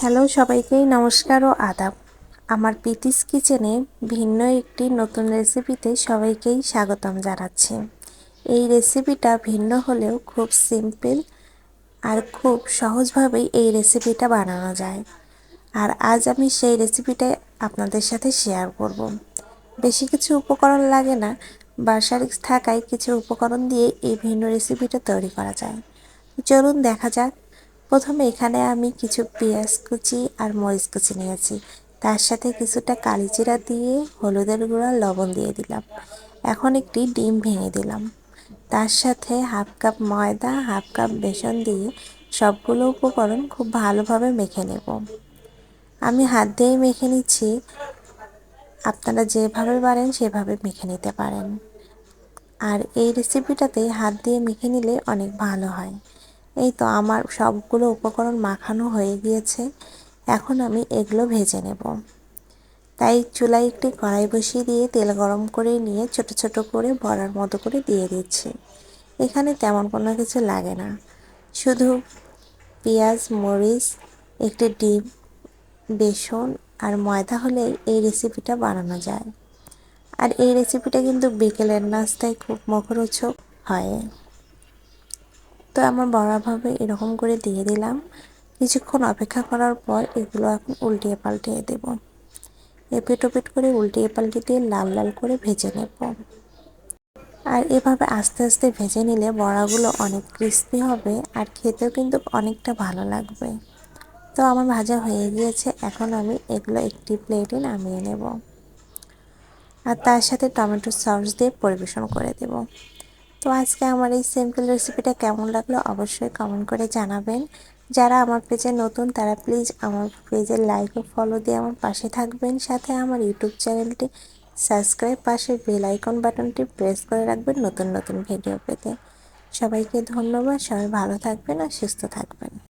Hello সবাইকেই নমস্কার ও আদাব। আমার পিটিস কিচেনে ভিন্ন একটি নতুন রেসিপিতে সবাইকেই স্বাগতম জানাচ্ছি। এই রেসিপিটা ভিন্ন হলেও খুব সিম্পল আর খুব সহজভাবেই এই রেসিপিটা বানানো যায়। আর আজ আমি সেই রেসিপিটা আপনাদের সাথে শেয়ার করব। বেশি কিছু উপকরণ লাগে না, বাসায় থাকায় কিছু উপকরণ দিয়ে এই ভিন্ন রেসিপিটা তৈরি করা যায়। চলুন দেখা যাক। প্রথমে এখানে আমি কিছু পেঁয়াজ কুচি আর মরিচ কুচি নিয়েছি, তার সাথে কিছুটা কালিজিরা দিয়ে হলুদের গুঁড়া লবণ দিয়ে দিলাম। এখন একটি ডিম ভেঙে দিলাম, তার সাথে হাফ কাপ ময়দা হাফ কাপ বেসন দিয়ে সবগুলো উপকরণ খুব ভালোভাবে মেখে নেব। আমি হাত দিয়েই মেখে নিচ্ছি, আপনারা যেভাবে পারেন সেভাবে মেখে নিতে পারেন। আর এই রেসিপিটাতে হাত দিয়ে মেখে নিলে অনেক ভালো হয়। এই তো আমার সবগুলো উপকরণ মাখানো হয়ে গিয়েছে, এখন আমি এগুলো ভেজে নেব। তাই চুলায় একটি কড়াই বসিয়ে দিয়ে তেল গরম করে নিয়ে ছোট ছোট করে বড়ার মতো করে দিয়ে দিচ্ছি। এখানে তেমন কোনো কিছু লাগে না, শুধু পেঁয়াজ মরিচ একটি ডিম বেসন আর ময়দা হলেই এই রেসিপিটা বানানো যায়। আর এই রেসিপিটা কিন্তু বিকেলের নাস্তায় খুব মুখরোচক হয়। তো আমার বড়াভাবে এরকম করে দিয়ে দিলাম। কিছুক্ষণ অপেক্ষা করার পর এগুলো এখন উল্টিয়ে পাল্টিয়ে দেব। এপিট ওপিট করে উল্টিয়ে পাল্টিয়ে দিয়ে লাল লাল করে ভেজে নেব। আর এভাবে আস্তে আস্তে ভেজে নিলে বড়াগুলো অনেক ক্রিস্পি হবে আর খেতেও কিন্তু অনেকটা ভালো লাগবে। তো আমার ভাজা হয়ে গিয়েছে, এখন আমি এগুলো একটি প্লেটে নামিয়ে নেব আর তার সাথে টমেটো সস দিয়ে পরিবেশন করে দেব। তো আজকে আমার এই সিম্পল রেসিপিটা কেমন লাগলো অবশ্যই কমেন্ট করে জানাবেন। যারা আমার পেজে নতুন তারা প্লিজ আমার পেজে লাইক ও ফলো দিয়ে আমার পাশে থাকবেন, সাথে আমার ইউটিউব চ্যানেলটি সাবস্ক্রাইব, পাশের বেল আইকন বাটনটি প্রেস করে রাখবেন নতুন নতুন ভিডিও পেতে। সবাইকে ধন্যবাদ, সবাই ভালো থাকবেন আর সুস্থ থাকবেন।